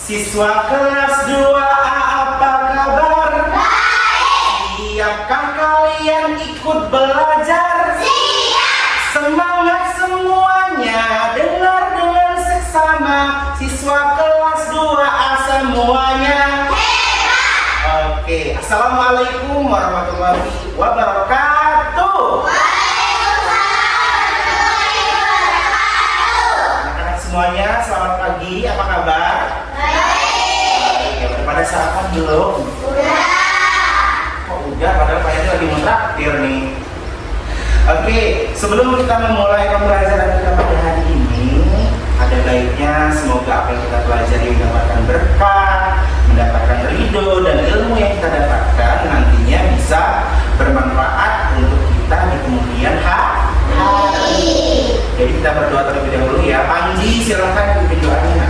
Siswa kelas 2A apa kabar? Baik. Siapkah kalian ikut belajar? Siap. Semangat semuanya, dengar dengan seksama. Siswa kelas 2A semuanya Hebat. Oke, Assalamualaikum warahmatullahi wabarakatuh. Anak-anak semuanya, selamat pagi, apa kabar? Baik. Ya, pada sarapan belum? Udah. Kok udah, padahal kayaknya lagi mentraktir nih. Oke, sebelum kita memulai pembelajaran kita pada hari ini, ada baiknya semoga apa yang kita pelajari mendapatkan berkah, mendapatkan ridho, dan ilmu yang kita dapatkan nantinya bisa bermanfaat untuk kita di kemudian hari. Jadi kita berdoa terlebih dahulu ya. Panji, silahkan pimpin doanya.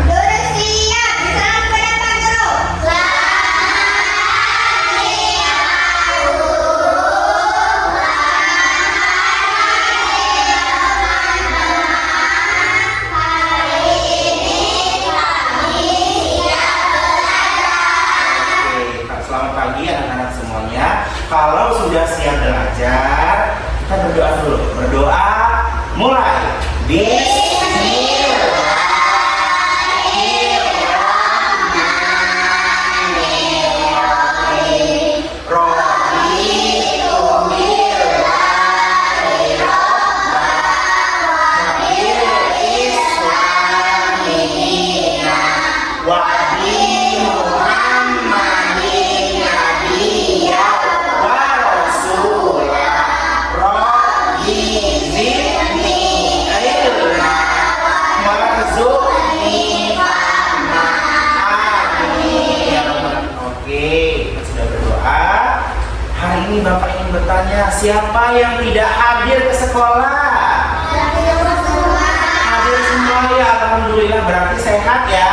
Selamat pagi anak-anak semuanya. Kalau sudah siap belajar, kita berdoa dulu. Berdoa, mulai. Ini Bapak ingin bertanya, siapa yang tidak hadir ke sekolah? Hadir semua ya, alhamdulillah, berarti sehat ya.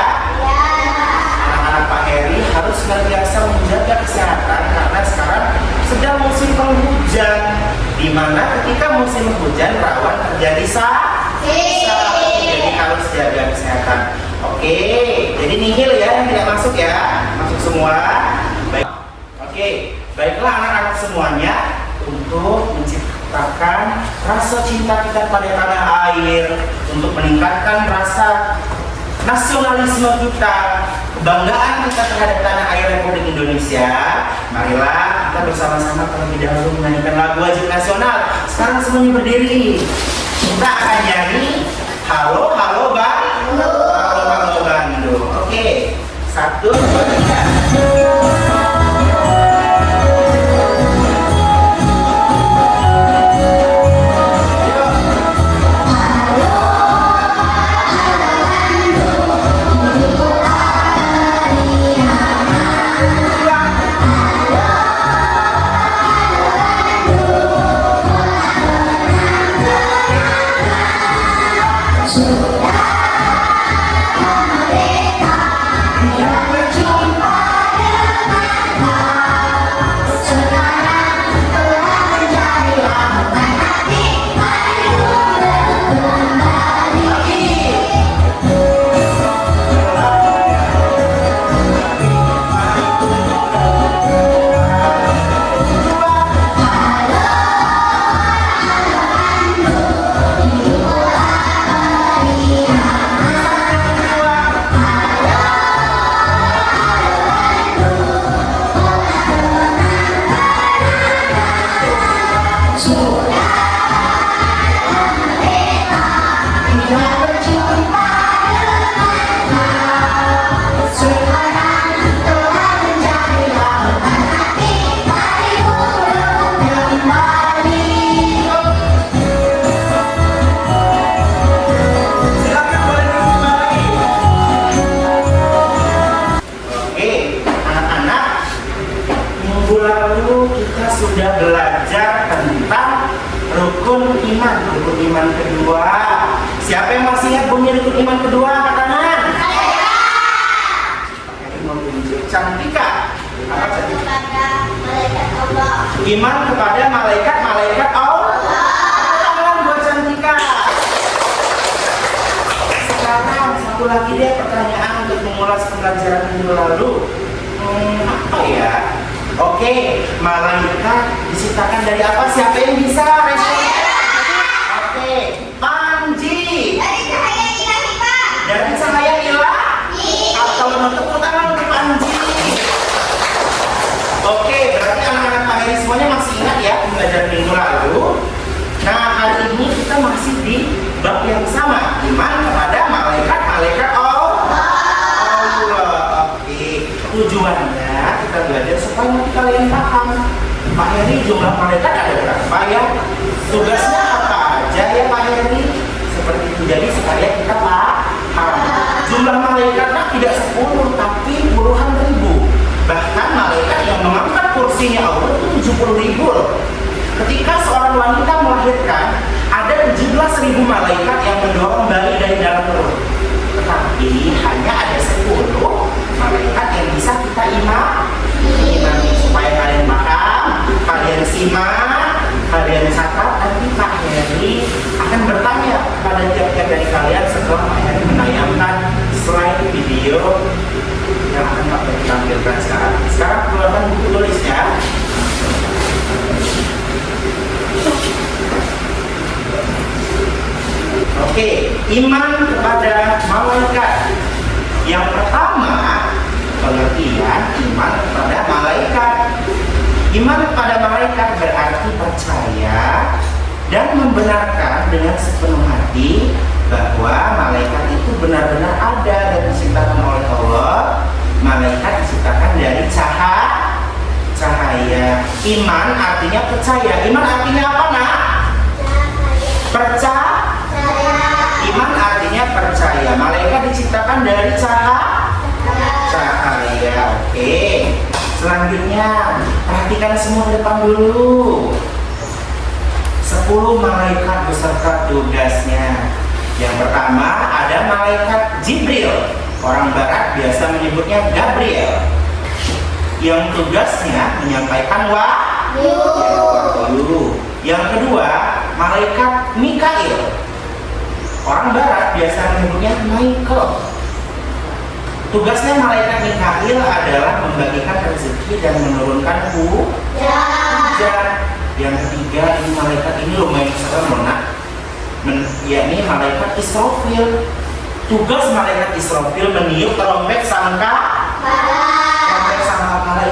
Anak-anak Pak Heri harus senantiasa menjaga kesehatan karena sekarang sedang musim penghujan, di mana ketika musim hujan rawan terjadi sakit. Jadi harus jaga kesehatan. Oke, jadi nihil ya, yang tidak masuk ya, masuk semua. Baik. Oke. Baiklah anak-anak semuanya, untuk menciptakan rasa cinta kita pada tanah air, untuk meningkatkan rasa nasionalisme kita, kebanggaan kita terhadap tanah air Republik Indonesia, marilah kita bersama-sama terlebih dahulu menyanyikan lagu wajib nasional. Sekarang semuanya berdiri. Kita akan nyanyi Halo Halo Bandung. Halo Halo Bandung. Oke, 1, 2, 3. Sudah belajar tentang rukun iman. Rukun iman kedua. Siapa yang masih ingat bunyi rukun iman kedua? Angkat tangan. Ini mau tunjuk Cantika. Apa Cantika? Iman kepada malaikat Allah. Tangan buat Cantika. Sekarang satu lagi deh pertanyaan untuk mengulas pembelajaran minggu lalu. Apa ya? Oke, malaikat diciptakan dari apa? Siapa yang bisa respon? Oke, Panji. Dari cahaya ilahi, Pak. Dari cahaya ilahi. Atau tepuk tangan untuk Panji. Oke, berarti anak-anak Pak Heri semuanya masih ingat ya pembelajaran minggu lalu. Nah, hari ini kita masih di bab yang sama, iman kepada malaikat Allah. Oke, tujuannya kita belajar supaya nanti kalian paham. Pak Heri, jumlah malaikat ada berapa ya? Tugasnya apa aja ya Pak Heri? Seperti itu, jadi supaya kita paham. Jumlah malaikatnya tidak 10 tapi puluhan ribu. Bahkan malaikat yang mengangkat kursinya Allah itu 70.000 loh. Ketika seorang wanita melahirkan, ada 17.000 malaikat yang mendorong bayi dari dalam perut. Tetapi hanya ada 10 malaikat yang bisa kita imani. Supaya kalian paham, kalian simak, kalian catat, nanti Pak Heri akan bertanya kepada tiap-tiap dari kalian setelah Pak Heri menayangkan slide video yang akan Pak Heri tampilkan sekarang. Sekarang keluarkan buku tulisnya. Oke, iman kepada malaikat. Yang pertama, pengertian iman kepada malaikat. Iman kepada malaikat berarti percaya dan membenarkan dengan sepenuh hati bahwa malaikat itu benar-benar ada dan diciptakan oleh Allah. Malaikat diciptakan dari cahaya. Iman artinya percaya. Iman artinya apa, Nak? Percaya. Iman artinya percaya. Malaikat diciptakan dari cahaya. Oke. Selanjutnya, perhatikan semua depan dulu. 10 malaikat beserta tugasnya. Yang pertama ada malaikat Jibril. Orang barat biasa menyebutnya Gabriel. Yang tugasnya menyampaikan wahyu. Yang kedua, malaikat Mikail. Orang barat biasa menyebutnya Michael. Tugasnya malaikat Mikail adalah membagikan rezeki dan menurunkan hujan. Yang ketiga, ini malaikat ini lumayan serem, yakni malaikat Israfil. Tugas malaikat Israfil meniup trompet sangkakala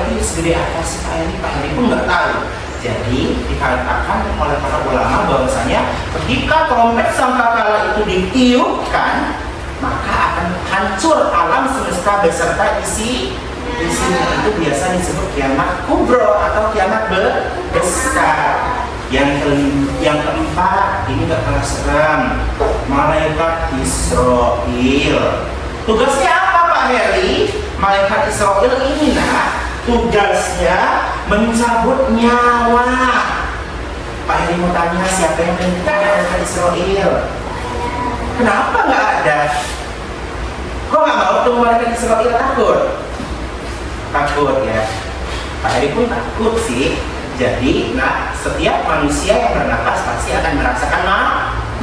itu segede apa sih Pak Heri? Pak Heri pun nggak tahu. Jadi dikatakan oleh para ulama bahwasanya ketika trompet sangkakala itu ditiupkan, maka akan hancur alam semesta beserta isinya. Itu biasa disebut kiamat kubro atau kiamat besar. Yang keempat, ini gak kalah seram, malaikat Israfil. Tugasnya apa Pak Heri? Malaikat Israfil ini tugasnya mencabut nyawa. Pak Heri mau tanya, siapa yang minta malaikat Israfil? Kenapa nggak ada? Kok nggak mau tuh malaikat Israfil? Takut ya. Pak Heri pun takut sih. Jadi, setiap manusia yang bernapas pasti akan merasakan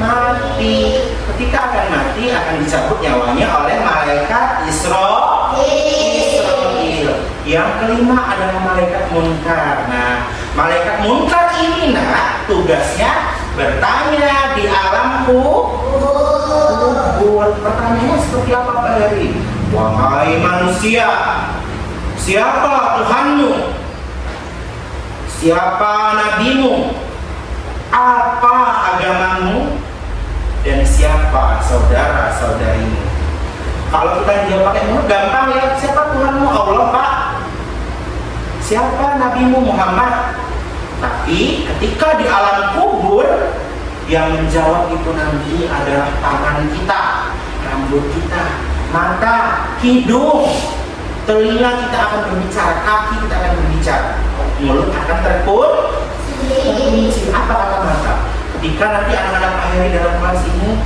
mati. Ketika akan mati, akan dicabut nyawanya oleh malaikat Israfil. Yang kelima adalah malaikat Munkar. Malaikat Munkar ini tugasnya bertanya di alam kubur. Pertanyaannya seperti apa Pak Heri? Wahai manusia, siapa Tuhanmu? Siapa nabimu? Apa agamamu? Dan siapa saudara-saudarimu? Kalau kita jawab pakai mulut gampang ya. Siapa Tuhanmu? Allah, Pak. Siapa nabimu? Muhammad. Tapi ketika di alam kubur, yang menjawab itu nanti adalah tangan kita, rambut kita, mata, hidung, telinga kita akan berbicara, kaki kita akan berbicara, mulut akan terkunci. Apa kata mata? Ketika nanti anak-anak Pak Heri dalam kelas ini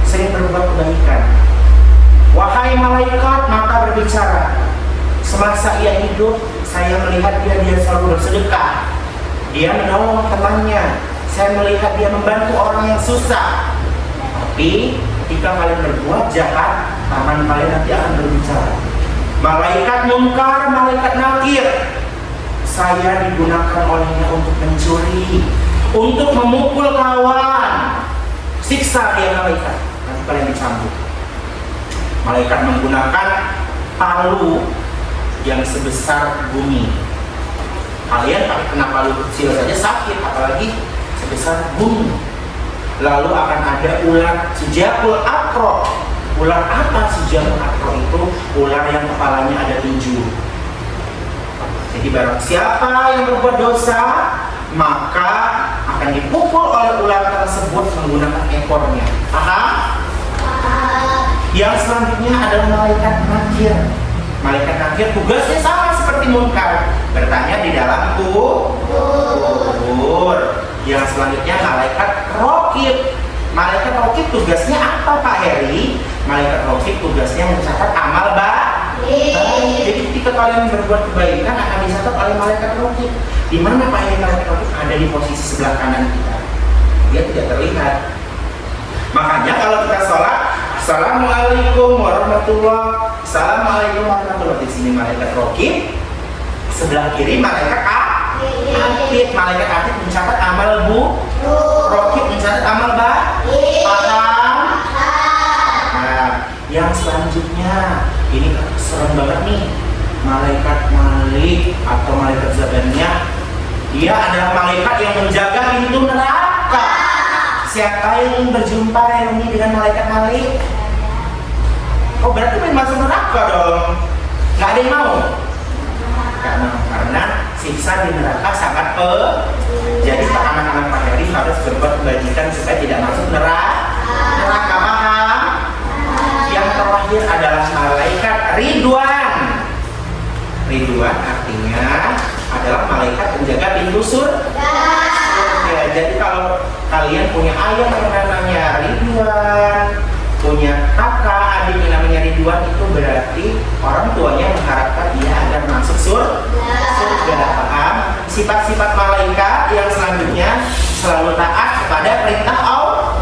sering berbuat kebaikan, wahai malaikat, mata berbicara. Semasa ia hidup, saya melihat dia selalu bersedekah. Dia menolong temannya. Saya melihat dia membantu orang yang susah. Tapi ketika kalian berbuat jahat, tangan kalian nanti akan berbicara. Malaikat Munkar, malaikat Nakir, saya digunakan olehnya untuk mencuri, untuk memukul kawan. Siksa dia malaikat, nanti kalian dicambuk. Malaikat menggunakan palu yang sebesar bumi. Kalian pakai kena palu kecil saja sakit, apalagi sebesar bumi. Lalu akan ada ular Sijakul Akro. Ular apa Sijakul Akro itu? Ular yang kepalanya ada 7. Jadi barang siapa yang berbuat dosa, maka akan dipukul oleh ular tersebut menggunakan ekornya. Paham? Yang selanjutnya adalah malaikat Nakir. Malaikat Nakir tugasnya sama seperti Munkar, bertanya di dalam kubur. Yang selanjutnya malaikat Rokib. Malaikat Rokib tugasnya apa Pak Heri? Malaikat Rokib tugasnya mencatat amal baik. Jadi ketika kalian berbuat kebaikan akan dicatat oleh malaikat Rokib. Di mana Pak Heri malaikat Rokib? Ada di posisi sebelah kanan kita. Dia tidak terlihat. Makanya kalau kita sholat, Assalamualaikum warahmatullah, Assalamualaikum warahmatullah, di sini malaikat Rokib, sebelah kiri malaikat Atid. Malaikat Atid mencatat amal Rokib mencatat amal baik. Paham? Nah, yang selanjutnya ini serem banget nih, malaikat Malik atau malaikat Zabaniyah. Dia adalah malaikat yang menjaga pintu neraka. Siapa yang berjumpa reuni dengan malaikat Malik? Oh, berarti main masuk neraka dong. Nggak ada yang mau? Nggak mau, karena siksa di neraka sangat Jadi anak-anak Pak Heri harus berbuat kebajikan supaya tidak masuk neraka. Paham? Yang terakhir adalah malaikat Ridwan. Ridwan artinya adalah malaikat penjaga pintu surga. Jadi kalau kalian punya ayah yang namanya Ridwan, punya kakak adik yang namanya Ridwan, itu berarti orang tuanya mengharapkan dia agar masuk surga. Paham? Sifat-sifat malaikat yang selanjutnya selalu taat kepada perintah Allah.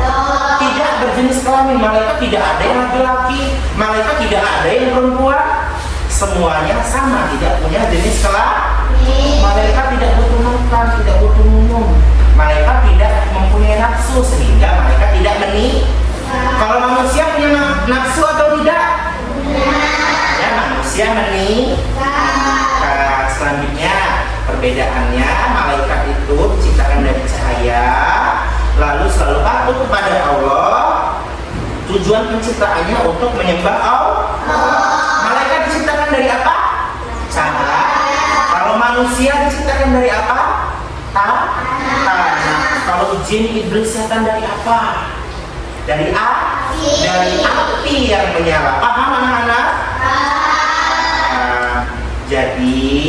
Tidak berjenis kelamin. Malaikat tidak ada yang laki-laki, malaikat tidak ada yang perempuan. Semuanya sama, tidak punya jenis kelamin. Malaikat tidak butuh makan, tidak butuh minum. Malaikat tidak mempunyai nafsu sehingga malaikat tidak Kalau manusia punya nafsu atau tidak? Ya, manusia selanjutnya perbedaannya, malaikat itu diciptakan dari cahaya, lalu selalu patuh kepada Allah. Tujuan penciptaannya untuk menyembah Allah. Malaikat diciptakan dari apa? Cahaya. Kalau manusia diciptakan dari apa? Tanah. Kalau jin, iblis, setan dari apa? Dari api. Dari api yang menyala. Paham anak-anak? Jadi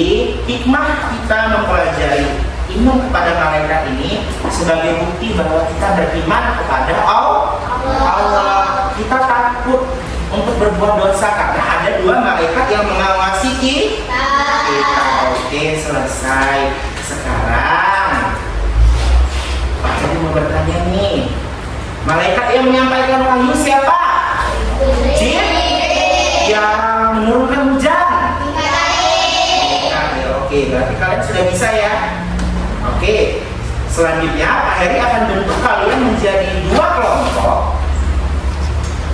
hikmah kita mempelajari iman kepada malaikat ini sebagai bukti bahwa kita beriman kepada Allah. Kita takut untuk berbuat dosa karena ada 2 malaikat yang mengawasi kita. Oke, selesai. Sekarang Pak Jadi mau bertanya nih, malaikat yang menyampaikan wahyu siapa? Jin. Yang menurunkan hujan? Oke, berarti kalian sudah bisa ya. Oke, selanjutnya Pak Heri akan bentuk kalian menjadi 2 kelompok.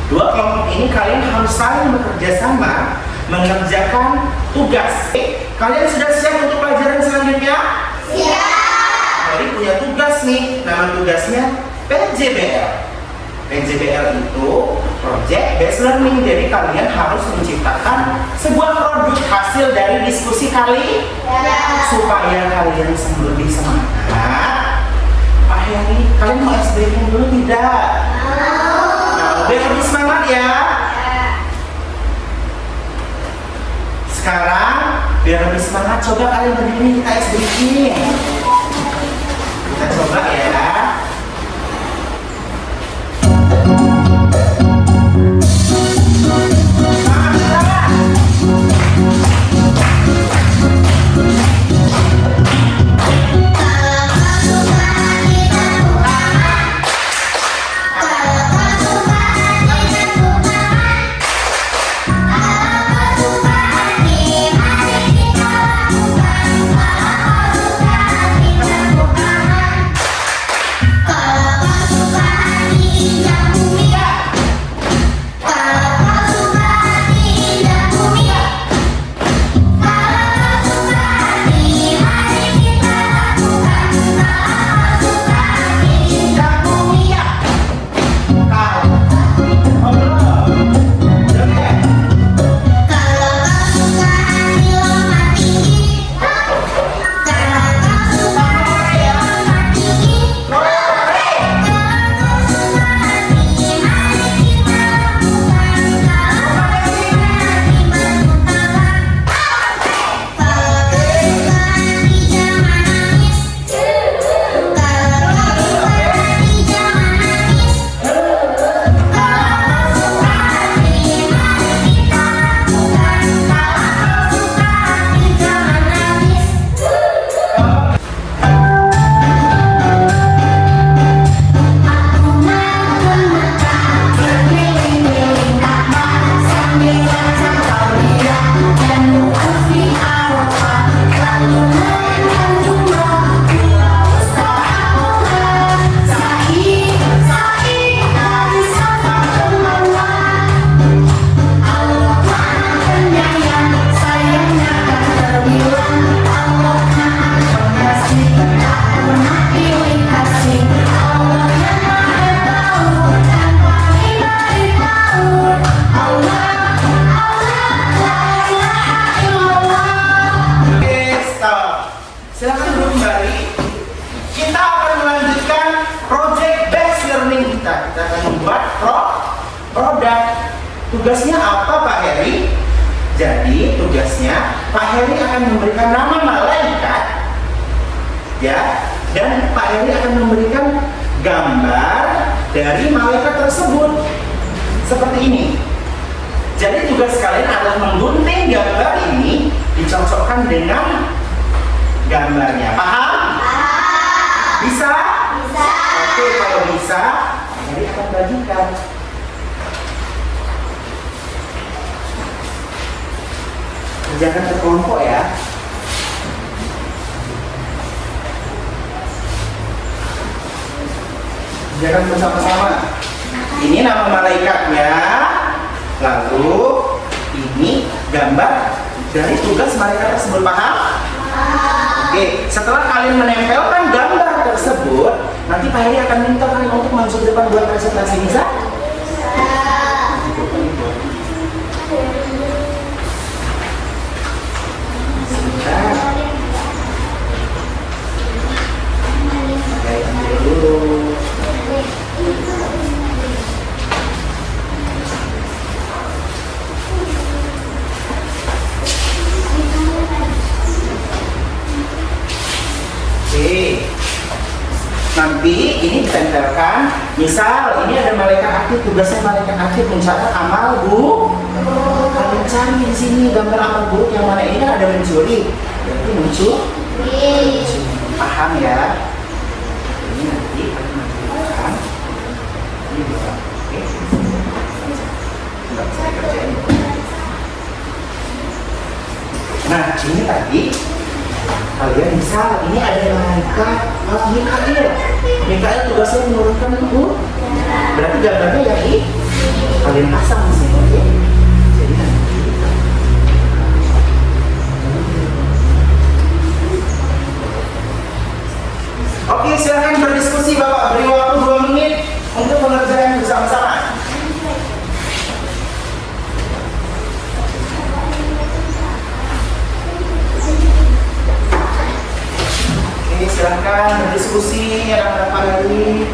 2 kelompok ini kalian harus saling bekerja sama mengerjakan tugas. Kalian sudah siap untuk pelajaran selanjutnya? Siap. Jadi punya tugas nih, nama tugasnya PJBL. PJBL itu Project Based Learning. Jadi kalian harus menciptakan sebuah produk hasil dari diskusi kali supaya kalian lebih semangat. Pak Heri, kalian mau ice breaking dulu tidak? Nah, biar lebih semangat ya. Sekarang biar lebih semangat, coba kalian berdiri, kita ice breaking. Kita coba ya. Silahkan duduk kembali. Kita akan melanjutkan project based learning kita. Kita akan membuat produk. Tugasnya apa Pak Heri? Jadi tugasnya Pak Heri akan memberikan nama malaikat, ya, dan Pak Heri akan memberikan gambar dari malaikat tersebut seperti ini. Jadi tugas kalian adalah menggunting gambar ini, dicocokkan dengan gambarnya. Paham? Bisa? Bisa. Oke, kalau bisa, jadi akan bagikan. Kerjakan berkelompok ya. Kerjakan bersama-sama. Ini nama malaikatnya. Lalu ini gambar dari tugas malaikat tersebut. Paham? Oke, setelah kalian menempelkan gambar tersebut, nanti Pak Heri akan minta kalian untuk masuk ke depan buat presentasi. Bisa? Sebentar. Oke, ambil dulu. Oke, nanti ini ditempelkan. Misal ini ada malaikat aktif, tugasnya malaikat aktif mencatat amal buruk. Kalian cari di sini gambar amal buruk yang mana. Ini kan ada mencuri, berarti mencuri. Paham ya? Ini nanti akan menunjukkan. Ini dua. Oke, nggak saya kerjain. Nah, ini tadi kalian bisa, ini ada malaikat Mikael tugasnya menurunkan itu, berarti gambarnya ya kalian pasang di sini. Oke, jadi nanti oke, silahkan berdiskusi Bapak, beri waktu 2 menit untuk pengerjaan bersama-sama. Silahkan berdiskusi anak-anak Pak Heri.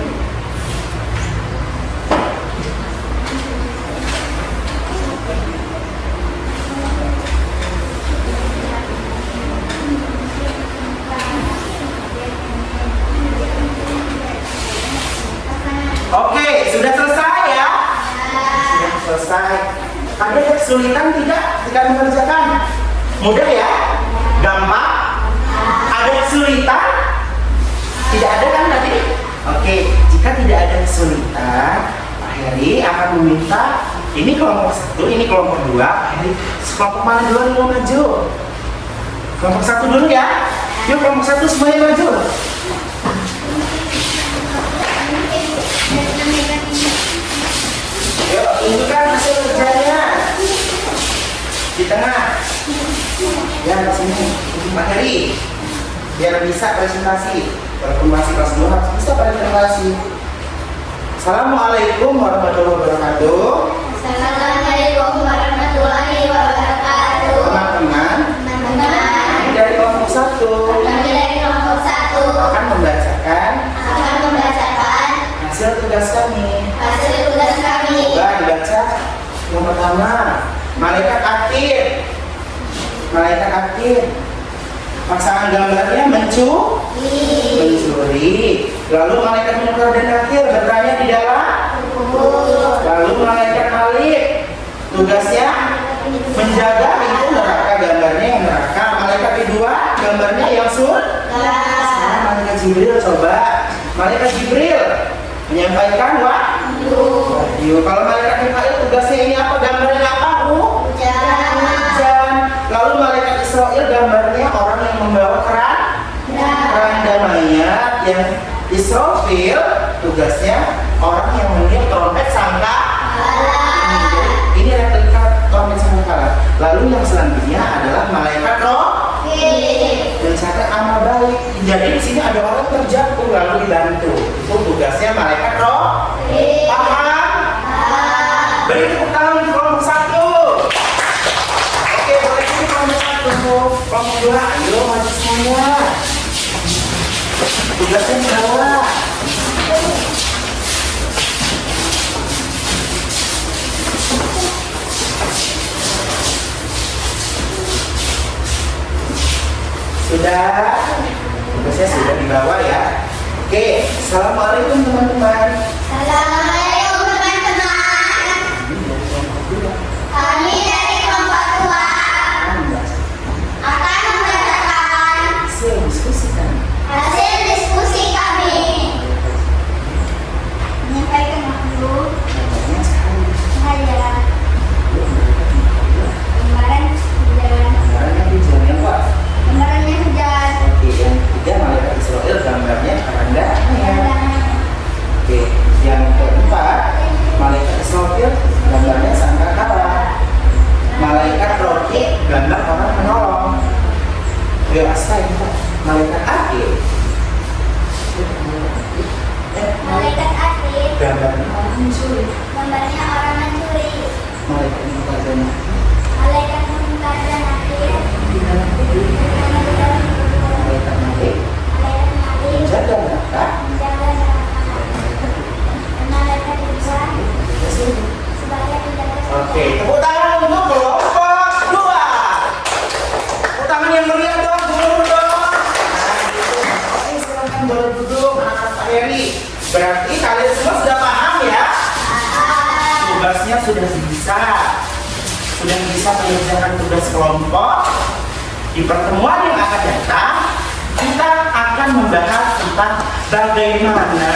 Oke, sudah selesai ya? Sudah selesai. Ada kesulitan tidak ketika mengerjakan? Mudah ya? Gampang? Ada kesulitan? Tidak ada kan tadi? Oke, jika tidak ada kesulitan, Pak Heri akan meminta ini kelompok 1, ini kelompok 2. Pak Heri, kelompok mana dulu yang mau maju? Kelompok 1 dulu ya. Yuk kelompok 1 semuanya maju. Yuk, tunjukkan hasil kerjanya. Di tengah. Ya, di sini. Pak Heri, biar bisa presentasi. Walaupun masih kelas 2 harus bisa presentasi. Assalamualaikum warahmatullahi wabarakatuh. Assalamualaikum warahmatullahi wabarakatuh. Teman-teman, Teman-teman, dari kelompok 1 kami dari kelompok 1 akan membacakan hasil tugas kami. hasil tugas kami. Coba dibaca. Yang pertama, malaikat aktif. Malaikat aktif. Pasangan gambarnya mencuri. Lalu malaikat munkar dan nakir bertanya di dalam. Lalu malaikat malik tugasnya menjaga itu neraka, gambarnya yang neraka. Malaikat kedua gambarnya yang sekarang malaikat Jibril, coba malaikat Jibril menyampaikan wahyu. Kalau malaikat Mikail tugasnya ini apa? Gambarnya apa? Hujan. Kelompok 2, ayo maju semuanya. Tugasnya di bawah. Sudah? Tugasnya sudah dibawa ya. Oke, assalamualaikum teman-teman. Assalamualaikum teman-teman. Kami dari kelompok 2 akan membacakan Hasil diskusi kan? hasil diskusi kami. Menyampaikan makhluk Gambarnya sekali. pengajaran gambaran hujan. Gambarnya hujan ya Pak. Gambarannya hujan. Oke, yang ketiga malaikat Israel gambarnya keranda. Oke, yang keempat malaikat Israel gambarnya sangkakala. Malaikat Rokib gambar orang menolong. Beliau asta ini Pak. Malaikat Akil Malaikat Akhir gambarnya orang mencuri. gambarnya orang mencuri. Malaikat Mutazana Malaikat Munkar dan Nakir. malaikat Malik Malaikat Nabi menjaga neraka. menjaga neraka. Dan malaikat Iblis sebagai penjaga surga. Oke, tepuk tangan untuk kelompok 2. Tepuk tangan yang meriah dong, dulu dong. Nah, gitu. Oke, silakan boleh duduk, anak-anak Pak Heri. Berarti kalian semua sudah paham ya? Tugasnya sudah bisa mengerjakan tugas kelompok. Di pertemuan yang akan datang, kita akan membahas tentang bagaimana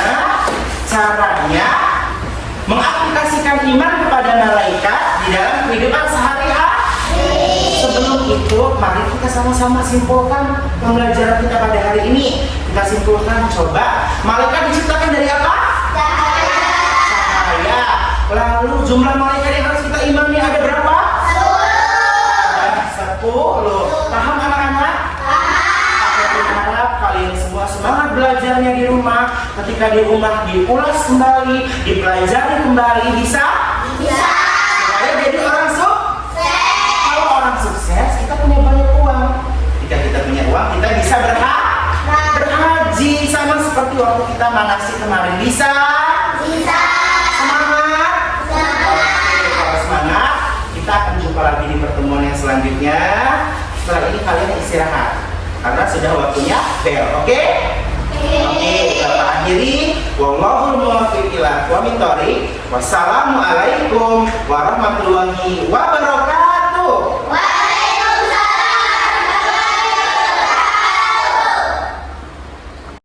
caranya mengaplikasikan iman kepada malaikat di dalam kehidupan sehari-hari. Sebelum itu, mari kita sama-sama simpulkan pembelajaran kita pada hari ini. Kita simpulkan, coba malaikat diciptakan dari apa? Cahaya. Lalu jumlah malaikat yang harus kita imani ada berapa? 10. Paham anak-anak? Aku harap kalian semua semangat belajarnya di rumah. Ketika di rumah diulas kembali, dipelajari kembali, bisa? Supaya jadi orang sukses. Kalau orang sukses, kita punya banyak uang. Jika kita punya uang, kita bisa berhaji. Sama seperti waktu kita manasik kemarin. Bisa? Semangat? Oke, kalau semangat, kita akan jumpa lagi di pertemuan yang selanjutnya. Setelah ini kalian istirahat karena sudah waktunya bel. Oke, kita akhiri. Wallahul muwaffiq ila aqwamit thoriq. Wassalamualaikum warahmatullahi wabarakatuh.